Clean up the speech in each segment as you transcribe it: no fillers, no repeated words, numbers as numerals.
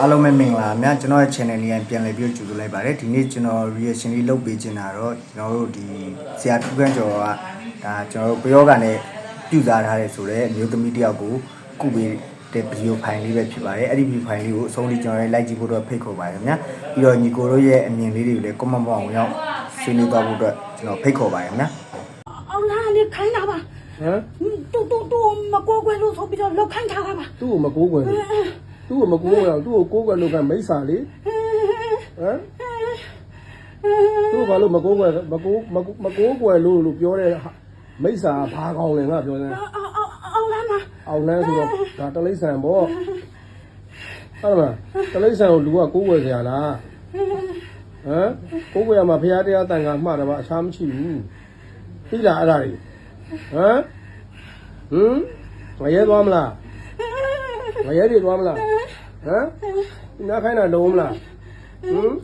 အားလုံးပဲမင်္ဂလာအများကျွန်တော်ရဲ့ channel လေးပြန်လည်ပြီးကြိုဆိုလိုက်ပါတယ်ဒီနေ့ကျွန်တော် reaction လေးလုပ်ပေးချင်တာတော့ကျွန်တော်တို့ဒီဆရာထူးခန့်ကျော်ကဒါကျွန်တော်တို့ပယောဂနဲ့ပြုစားထားတဲ့ဆိုတော့မျိုးသမီးတယောက်ကိုကုပေးတဲ့ video file လေးပဲဖြစ်ပါတယ်အဲ့ဒီ video file လေးကိုအဆုံးထိကျွန်တော်လည်း like ကြည့်ဖို့တော့ဖိတ်ခေါ်ပါတယ်ခင်ဗျာပြီးတော့ညီကိုတို့ရဲ့အမြင်လေးတွေကိုလည်း comment ဘောက်အောင်ရောက်ဆွေးနွေးသွားဖို့အတွက်ကျွန်တော်ဖိတ်ခေါ်ပါတယ်ခင်ဗျာအောင်လားလေခိုင်းတာပါဟမ်တူမကိုကွယ်လို့ဆိုပြီးတော့လောက်ခိုင်းထားတာပါသူ့ကိုမကိုးကွယ်လို့သူ့ကိုမကိုးကွယ်အောင်သူ့ကိုကိုးကွယ်လို့ကမိစ္ဆာလေဟမ်သူ့ဘာလို့မကိုးကွယ်ကွယ်လို့ပြောတဲ့မိစ္ဆာဘာကောင်းလဲငါပြောတယ်အောင်လားမအောင်လန်းဆိုတော့ဒါတလိษံပေါ့ဟုတ်လားတလိษံကိုလူကကိုးကွယ်ကြလားဟမ်ကိုးကွယ်ရမှာဘုရားတရားတန်ခါမှားတယ်ပါအခြားမရှိဘူးသိလားအဲ့ဒါတွေငရဲသွားမလားငရဲတွေသွားမလားနားခိုင်းတာလုံးမလား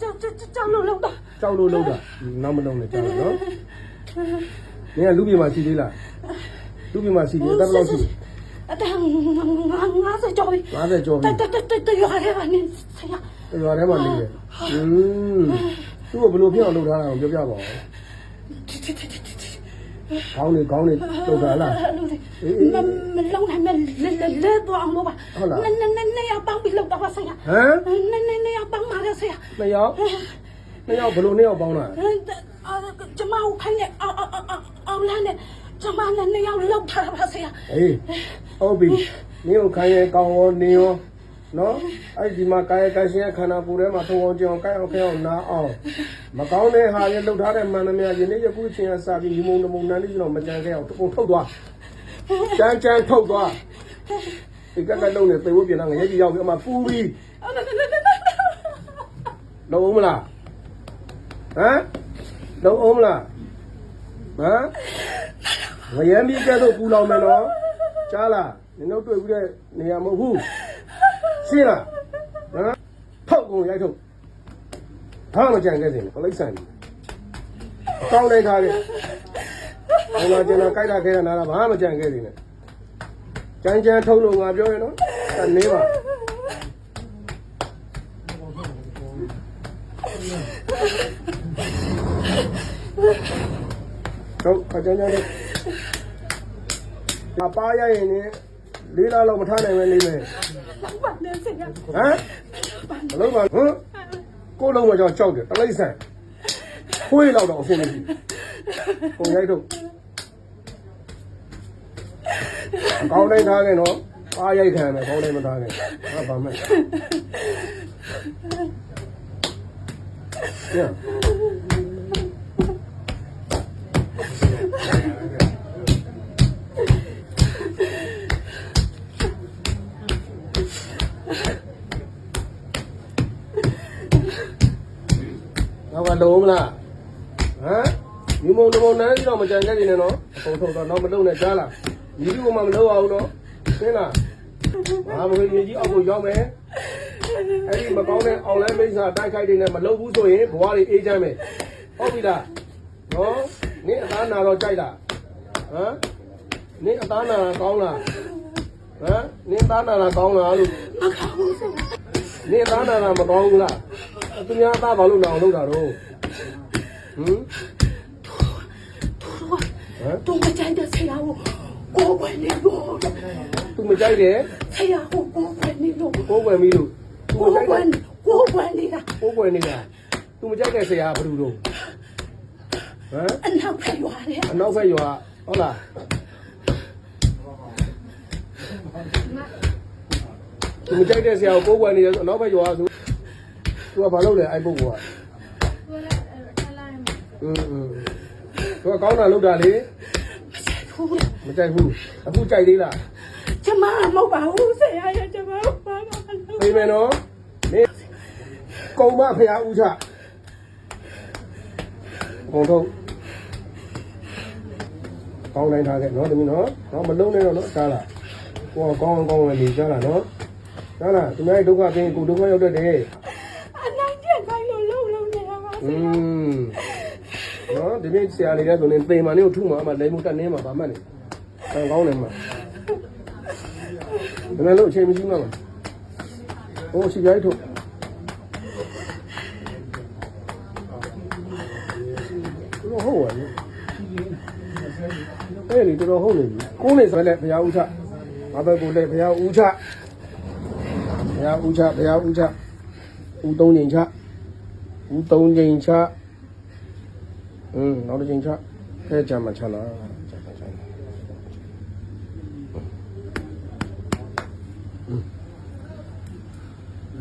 ကြောက်လို့လောက်တာနောက်မလုံးနဲ့ကြောက်နော်နင်ကလူပြေမှာရှိသေးလားလူပြေမှာရှိသေးတယ်ဘယ်လောက်ရှိလဲအတန်း50ကျော်ပြီ50ကျော်ပြီတရွာထဲမှာနေဆရာရွာထဲမှာနေတယ်သူ့ကိုဘယ်လိုဖြစ်အောင်လုပ်ထားတာကိုပြောပြပါဦးခေါင်းလေးလုပ်တာလားမလုံးနိုင်မဲ့လဲတော့အောင်လို့ပါနည်းပေါင်းပြီးလောက်တာပါဆရာနည်းပေါင်းပါလေဆရာနှစ်ယောက်ဘယ်လိုနှစ်ယောက်ပေါင်းတာကျမကိုခိုင်းနေအောင်လားနဲ့ကျမနဲ့နှစ်ယောက်လောက်ထားပါဆရာအေးဟုတ်ပြီနင်းကိုခိုင်းရဲကောင်းရောနေရောနော်အဲ့ဒီမှာကာယကရှင်ခန္ဓာကိုယ်ထဲမှာသုံးအောင်ကြောင်းကိုက်အောင်ခဲအောင်နားအောင်မကောင်းတဲ့ဟာတွေလှုပ်ထားတဲ့မှန်သမျှယနေ့ယခုချင်းအစပြီးဒီမုံတမုံနန်းလေးကျွန်တော်မကြံခဲ့အောင်တပုံထုတ်သွားကြမ်းထုတ်သွားဒီကလုံးနဲ့သေဖို့ပြင်လာငရဲကြီးရောက်ပြီးအမှပူပြီးလုံးအောင်မလားလုံးအောင်မလားငရဲမီးကဲတော့ပူလောင်မယ်နော်ကြားလားနင်တို့တွေ့ပြီးတဲ့နေရာမဟုတ်ဘူးရှင်းလားထုတ်ကုန်ရိုက်ထုတ်ဘာမှမကြံခဲ့စင်ဘလိမ့်ဆန်ကြီးကောင်းလိုက်ထားခဲ့ကျွန်တော်ကြိုက်တာခဲတာနားတာဘာမှမကြံခဲ့စင်နဲ့ကြမ်းထုတ်လို့ငါပြောရင်နော်နေပါတော့ကြမ်းလေးအပါရရင်လေးလားတော့မထားနိုင်ပဲနေမယ်လောက်ပါနဲ့ဆရာဘလို့ပါကိုလုံးမကြောက်ကြောက်တယ်တလိမ့်ဆန်ခွေးလောက်တော့အဆင်မရှိကိုရိုက်တော့ကောင်းတိုင်းထားခဲ့နော်အားရိုက်ခံမယ်ကောင်းတိုင်းမထားခဲ့ဘာမှတော့လုံးမလားဒီမုံတမုံနန်းကြီးတော့မကြံခဲ့နေနဲ့နော်အကုန်ထုတ်တော့တော့မလုံးနဲ့ကြားလားဒီလိုမှမလုံးအောင်နော်ရှင်းလားဘာမလို့ကြီးအောက်ကိုရောက်မယ်အဲ့ဒီမကောင်းတဲ့အောင်လဲမိစ္ဆာတိုက်ခိုက်နေမလုံးဘူးဆိုရင်ဘဝတွေအေးချမ်းမယ်ဟုတ်ပြီလားနော်နင်းအသားနာတော့ကြိုက်တာနင်းအသားနာကောင်းလားနင်းသားနာကောင်းလားလို့မကောင်းဘူးဆရာနင်းသားနာမကောင်းဘူးလားသူများသားဘာလို့လောင်လုပ်တာတော့သူမကြိုက်တဲ့ဆရာကိုကွယ်နေလို့သူမကြိုက်တယ်ဆရာကိုကွယ်နေလို့ကိုကွယ်ပြီလို့သူမကြိုက်တဲ့ကိုကွယ်နေတာသူမကြိုက်တဲ့ဆရာဘယ်လိုတော့အနောက်ဖက်ရွာတယ်အနောက်ဖက်ရွာဟုတ်လားသူမကြိုက်တဲ့ဆရာကိုကွယ်နေတယ်ဆိုအနောက်ဖက်ရွာဆိုသူကဘာလုပ်လဲအဲ့ပုဂ္ဂိုလ်ကသူကကောင်းတာလုပ်တာလေမကြိုက်ဘူးအခုကြိုက်သေးလားကျမမဟုတ်ပါဘူးဆရာရဲ့ကျမဘာမှမလုပ်ပြေးမယ်နော်နေကုံမဖျားဦးချကုံထုတ်ကောင်းတိုင်းထားခဲ့နော်တမီးနော်မလုံးနဲ့တော့နော်ကြားလားကိုကကောင်းလည်းနေကြားလားနော်ကြားလားသူများဒုက္ခသိရင်ကိုဒုက္ခရောက်တတ်တယ်အနိုင်ကျခိုင်းလို့လုံးနေတာပါနော်ဒီနေ့ဆရာလေးလည်းဆိုရင်သေမာနေကိုထုမှာမှလိမ်မှုတက်နေမှာဗာမှတ်နေကောင်းတယ်မှာဒါလည်းလို့အချိန်မရှိမှမှာ哦，洗边头。这个好啊！哎，你这个好呢？公的上来不要误差，阿伯过来不要误差，不要误差，不要误差，乌冬人差，乌冬人差，老的人差，哎，这么差了，这么差了。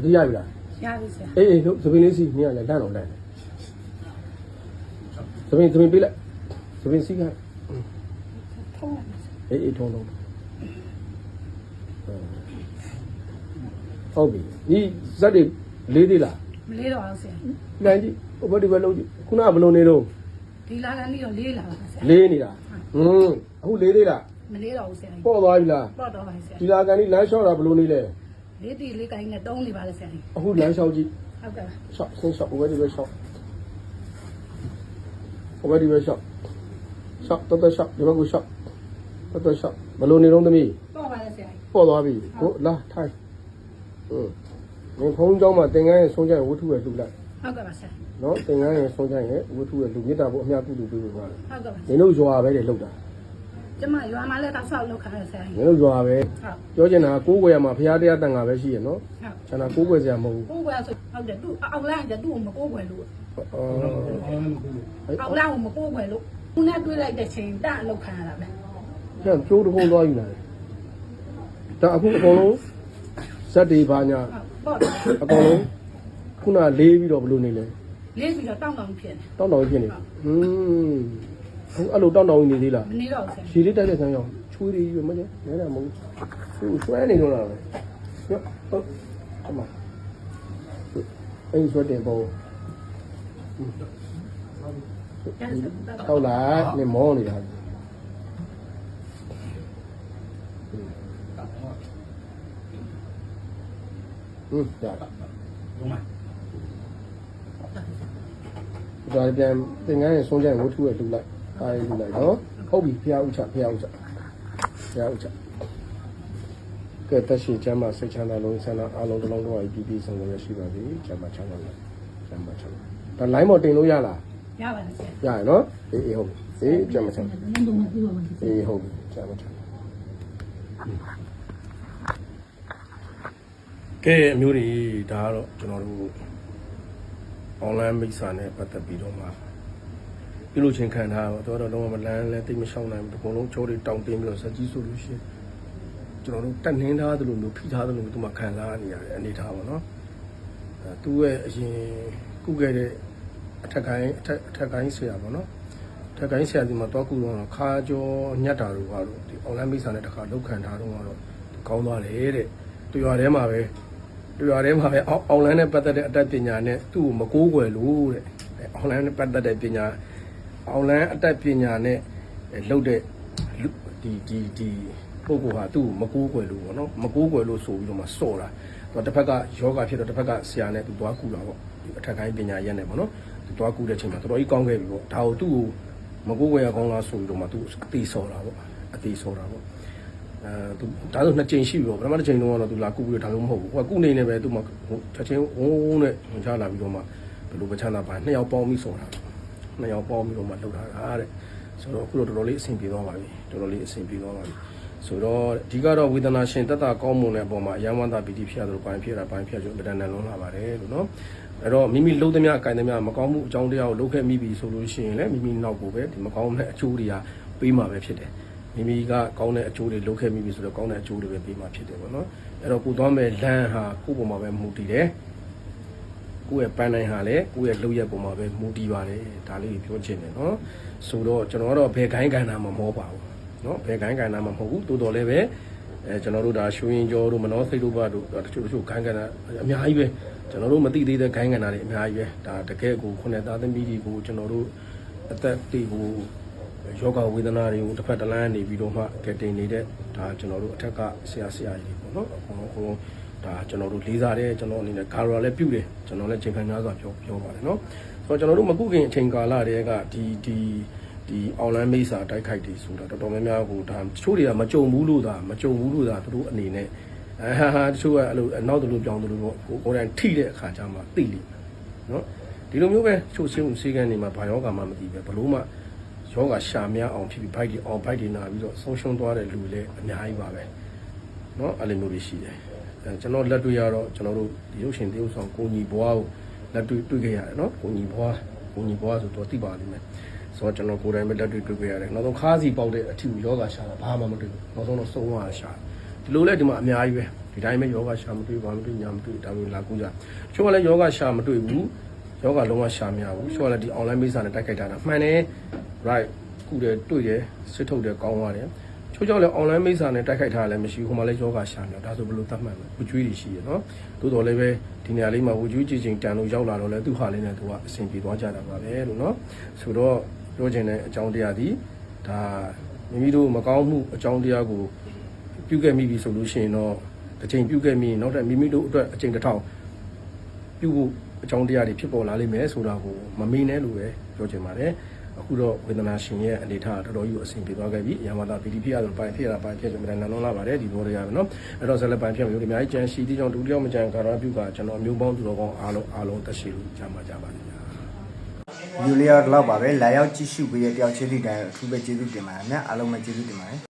ဒီရပြီလား ရပြီဆရာ အေးတို့သပင်းလေးစီနေရလဲလမ်းတော့လမ်းသပင်းပေးလိုက်သပင်းစီက ထုံးလိုက်ပါဆရာ အေးထုံးဟုတ်ပြီဒီဇက်တွေလေးသေးလား မလေးတော့အောင်ဆရာ လမ်းကြည့်ဟိုဘက်ဒီဘက်လုံးကြည့်ခုနကဘယ်လိုနေတော့ ဒီလာကနေတော့လေးလာပါဆရာ လေးနေတာအခုလေးသေးလား မလေးတော့ဘူးဆရာ ပေါ့သွားပြီလား ပေါ့တော့ပါဆရာ ဒီလာကန်ဒီလမ်းလျှောက်တာဘယ်လိုနေလဲ လေးတီလေးကိုင်းနဲ့တုံးနေပါလေဆရာ အခုလမ်းလျှောက်ကြည့် ဟုတ်ကဲ့ လျှောက်ဆင်းလျှောက်ဟိုဘက်ဒီဘက်လျှောက်ဟိုဘက်ဒီဘက်လျှောက်လျှောက်တော်တော်လျှောက်ဒီဘက်ကိုလျှောက်တော်တော်လျှောက်ဘယ်လိုနေတော့သမီး ပေါ့ပါလေဆရာ ပေါ့သွားပြီကိုလာထိုင်မင်းဖုန်းကြောင်းမှာသင်္ကန်းရဲ့ဆုံးကြရင်ဝတ္ထုရဲ့လှူလိုက် ဟုတ်ကဲ့ပါဆရာ နော်သင်္ကန်းရဲ့ဆုံးကြရင်ဝတ္ထုရဲ့လှူမြတ်တာဖို့အများကုသိုလ်ပေးလို့ပါလေ ဟုတ်ကဲ့ပါ မင်းတို့ရွာပဲလေလှုပ်တာ ကျမရွာမှာလည်းတောက်ဆောက်လောက်ခါရဆရာ မင်းတို့ရွာပဲ ဟုတ် ပြောချင်တာကိုးကွယ်ရမှာဘုရားတရားတန်ခါပဲရှိရနော် ဟုတ် ခြံတာကိုးကွယ်စရာမဟုတ်ဘူး ကိုယ်ကဆိုဟုတ်တယ်သူ့အောက်လမ်းကသူ့ကိုမကိုးကွယ်လို့ အော် အောက်လမ်းကိုမကိုးကွယ်လို့သူနဲ့တွေ့လိုက်တဲ့ချိန်တအလောက်ခံရတာပဲ ကျန်ကျိုးတစ်ခုသွားယူလာတယ်ဒါအခုအကုန်လုံးဇက်တွေပါညာ ဟုတ်ပေါ့ အကုန်လုံးခုနလေးပြီးတော့ဘယ်လိုနေလဲ လေးပြီးတော့တောင်းတောင်းဖြစ်နေ တောင်းတောင်းဖြစ်နေအခုအဲ့လိုတောင်းတောင်းနေသေးလား မနေတော့ဆရာ ခြေလေးတိုက်တဲ့ဆန်းရောက်ချွေးတွေယူမကျနဲတာမဟုတ်ဘူးဆွဲနေတော့တာပဲရောဟုတ်အမအဲ့ဆွဲတင်ပေါ့ဟုတ်လားနေမောနေတာဒါဒါပြန်သင်္ကန်းရဲ့ဆုံးကြရင်ဝတ္ထုရဲ့လှူလိုက်အားရလှူလိုက်နော်ဟုတ်ပြီဖျားဥချဖျားဥချဖျားဥချကဲတက်ရှိချမ်းမစိတ်ချမ်းသာလုံးဆန္ဒအားလုံးတစ်လုံးတော့ပြီးပြီးဆုံးလို့ရရှိပါစေချမ်းမချမ်းသာလားချမ်းမချမ်းသာဒါ line မတင်လို့ရလား ရပါတယ်ဆရာ ရရနော်အေးဟုတ်ပြီအေးချမ်းမချမ်းသာအေးဟုတ်ပြီချမ်းမချမ်းသာကဲအမျိုးတွေဒါကတော့ကျွန်တော်တို့ online မိတ်ဆာနဲ့ပတ်သက်ပြီးတော့မှပြုလို့ချင်းခံထားတော့တော့မလန်းလဲတိတ်မရှောင်းနိုင်ဘူးဒီကုန်းလုံးချိုးတွေတောင်းတင်းပြီးတော့စက်ကြီးဆိုလို့ရှိရင်ကျွန်တော်တို့တက်နှင်းထားသလိုမျိုးဖိထားသလိုမျိုးသူမှခံစားနေရတယ်အနေထားပါတော့သူ့ရဲ့အရင်ကုခဲ့တဲ့အထက်ကိုင်းဆရာပေါ့နော်အထက်ကိုင်းဆရာဒီမှာတော့ကုတော့ခါကျော်ညက်တာတို့ကတော့ဒီ online မိတ်ဆာနဲ့တခါလောက်ခံထားတော့ကတော့ကောင်းသွားတယ်တဲ့တွေ့ရထဲမှာပဲအောက်လိုင်းနဲ့ပတ်သက်တဲ့အတတ်ပညာနဲ့သူ့ကိုမကိုးကွယ်လို့တဲ့အောက်လိုင်းနဲ့ပတ်သက်တဲ့ပညာအောက်လိုင်းအတတ်ပညာနဲ့လုပ်တဲ့ဒီပုဂ္ဂိုလ်ဟာသူ့ကိုမကိုးကွယ်လို့ပေါ့နော်မကိုးကွယ်လို့ဆိုပြီးတော့မှစော့တာသူတစ်ဖက်ကယောဂဖြစ်တော့တစ်ဖက်ကဆရာနဲ့သူသွားကူတာပေါ့ဒီအထက်ကိုင်းပညာရက်နဲ့ပေါ့နော်သူသွားကူတဲ့အချိန်မှာတော်တော်ကြီးကောင်းခဲ့ပြီပေါ့ဒါကိုသူ့ကိုမကိုးကွယ်ရကောင်းလားဆိုပြီးတော့မှသူအသေးစော့တာပေါ့အသေးစော့တာပေါ့သူဒါဆိုနှစ်ကြိမ်ရှိပြီပေါ့ပထမတစ်ကြိမ်တော့သူလာကုပြီးတော့ဒါမျိုးမဟုတ်ဘူးဟိုကကုနေနေပဲသူမှချက်ချင်းဝုန်းနဲ့ဝင်ချလာပြီးတော့မှဘယ်လိုပချမ်းသာပါနှစ်ယောက်ပေါင်းပြီးဆိုတာနှစ်ယောက်ပေါင်းပြီးတော့မှလှုပ်တာတဲ့ဆိုတော့အခုတော့တော်တော်လေးအဆင်ပြေသွားပါပြီတော်တော်လေးအဆင်ပြေသွားပါပြီဆိုတော့အဓိကတော့ဝေဒနာရှင်တက်တာကောင်းမွန်တဲ့အပေါ်မှာအယံဝန္တာပီတိဖြစ်ရတော့ပိုင်းဖြစ်တာပိုင်းဖြစ်ကျတော့တန်တန်လုံးလာပါတယ်လို့နော်အဲ့တော့မိမိလှုပ်သမျှအကင်သမျှမကောင်းမှုအကြောင်းတရားကိုလှုပ်ခဲ့မိပြီဆိုလို့ရှိရင်လည်းမိမိနောက်ကိုပဲဒီမကောင်းတဲ့အကျိုးတွေကပေးမှာပဲဖြစ်တယ်မိမိကကောင်းတဲ့အကျိုးတွေလုပ်ခဲ့မိပြီဆိုတော့ကောင်းတဲ့အကျိုးတွေပဲပေးမှဖြစ်တယ်ပေါ့နော်အဲ့တော့ကိုသွားမဲ့လမ်းဟာကိုယ့်ပုံမှာပဲမူတည်တယ်ကိုယ့်ရဲ့ပန်းတိုင်းဟာလည်းကိုယ့်ရဲ့လုပ်ရက်ပုံမှာပဲမူတည်ပါတယ်ဒါလေးပြောချင်တယ်နော်ဆိုတော့ကျွန်တော်ကတော့ဘယ်ခိုင်းကန်တာမှမဟုတ်ပါဘူးနော်ဘယ်ခိုင်းကန်တာမှမဟုတ်ဘူးတိုးတော်လည်းပဲကျွန်တော်တို့ဒါရွှေရင်ကျော်တို့မနောစိတ်တို့ဘာတို့တချို့ခိုင်းကန်တာအများကြီးပဲကျွန်တော်တို့မသိသေးတဲ့ခိုင်းကန်တာတွေအများကြီးပဲဒါတကယ်ကိုခုနှစ်သားသမီးတွေကိုကျွန်တော်တို့အသက်တွေကိုယောဂဝေဒနာတွေကိုတစ်ဖက်တစ်လမ်းနေပြီးတော့မှကတင်နေတဲ့ဒါကျွန်တော်တို့အထက်ကဆရာကြီးပေါ့နော်အကုန်လုံးဒါကျွန်တော်တို့လေးစားတယ်ကျွန်တော်အနေနဲ့ဂါရာလည်းပြုတယ်ကျွန်တော်လည်းချိန်ခံများစွာပြောပါတယ်နော်ဆိုတော့ကျွန်တော်တို့မကုခင်အချိန်ကာလတည်းကဒီ online မိတ်စာတိုက်ခိုက်တွေဆိုတာတော်တော်များများကိုဒါတချို့တွေကမကြုံဘူးလို့သာသူတို့အနေနဲ့ တချို့ကအဲ့လိုနောက်တလူပြောင်းတလူပေါ့ကိုယ်တိုင်ထိတဲ့အခါကျမှသိလိမ့်မယ်နော်ဒီလိုမျိုးပဲချို့ဆေးကန်နေမှာဘာယောဂမှမသိပဲဘလို့မှယောဂရှာများအောင်ဖြစ်ပြီးဘိုက်တွေအောင်ဘိုက်တွေနာပြီးတော့ဆုံးရှုံးသွားတဲ့လူတွေလည်းအများကြီးပါပဲနော်အဲ့လိုမျိုးတွေရှိတယ်ကျွန်တော်လက်တွေ့ရတော့ကျွန်တော်တို့ဒီရုပ်ရှင်တရုပ်ဆောင်ကိုညီဘွားကိုလက်တွေ့ခဲ့ရတယ်နော်ကိုညီဘွားဆိုတော့သိပါလိမ့်မယ်ဆိုတော့ကျွန်တော်ကိုယ်တိုင်ပဲလက်တွေ့ခဲ့ရတယ်နောက်ဆုံးခါးစီပေါက်တဲ့အထီကိုယောဂရှာတာဘာမှမတွေ့ဘူးနောက်ဆုံးတော့ဆုံးသွားတာရှာဒီလိုလဲဒီမှာအများကြီးပဲဒီတိုင်းပဲယောဂရှာမတွေ့ဘာမတွေ့ညာမတွေ့ဒါမျိုးလာကူကြချို့ကလည်းယောဂရှာမတွေ့ဘူးယောဂလုံးဝရှာမရဘူးချို့ကလည်းဒီ online မိတ်စာနဲ့တိုက်ခိုက်တာမှန်တယ် right ခုတယ်တွေ့တယ်စစ်ထုတ်တယ်ကောင်းသွားတယ်ချို့ကြောင့်လည်း online မိတ်စာနဲ့တိုက်ခိုက်ထားတာလည်းမရှိဘူးဟိုမှာလည်းယောဂရှာနေဒါဆိုဘယ်လိုသတ်မှတ်မလဲဝကျွေးတွေရှိရနော်တိုးတော်လည်းပဲဒီနေရာလေးမှာဝကျွေးကြည့်ချင်းတန်လို့ရောက်လာတော့လဲသူ့ဟာလေးနဲ့သူကအဆင်ပြေသွားကြတာပါပဲလို့နော်ဆိုတော့ပြောချင်တဲ့အကြောင်းတရားဒီဒါမိမိတို့မကောင်းမှုအကြောင်းတရားကိုပြုခဲ့မိပြီဆိုလို့ရှိရင်တော့တစ်ချိန်ပြုခဲ့မိရင်နောက်ထပ်မိမိတို့အတွက်အချိန်တစ်ထောင်ပြုဖို့အကြောင်းတရားတွေဖြစ်ပေါ်လာလိမ့်မယ်ဆိုတာကိုမမေ့နဲ့လို့ပဲပြောချင်ပါတယ်အခုတော့ဝေဒနာရှင်ရဲ့အနေထားတော်တော်ကြီးအဆင်ပြေသွားခဲ့ပြီ။ရမတာ PDP ရတော့ပိုင်းဖြစ်တာပိုင်းဖြစ်ဆိုမှလည်းနှလုံးလာပါတယ်ဒီဘောတွေရပဲနော်။အဲ့တော့ဆက်လက်ပိုင်းဖြစ်မျိုးဒီအများကြီးကြံရှိသေးကြောင့်ဒုတိယမကြံကာရပြုကကျွန်တော်မျိုးပေါင်းသူတော်ကောင်းအားလုံးတက်ရှိလို့ကြာမှာကြပါလိမ့်မယ်။ ဗီဒီယိုလေးတော့လောက်ပါပဲလာရောက်ကြည့်ရှုပေးတဲ့တယောက်ချင်းစီတိုင်းအထူးပဲကျေးဇူးတင်ပါတယ်ခင်ဗျာအားလုံးပဲကျေးဇူးတင်ပါတယ်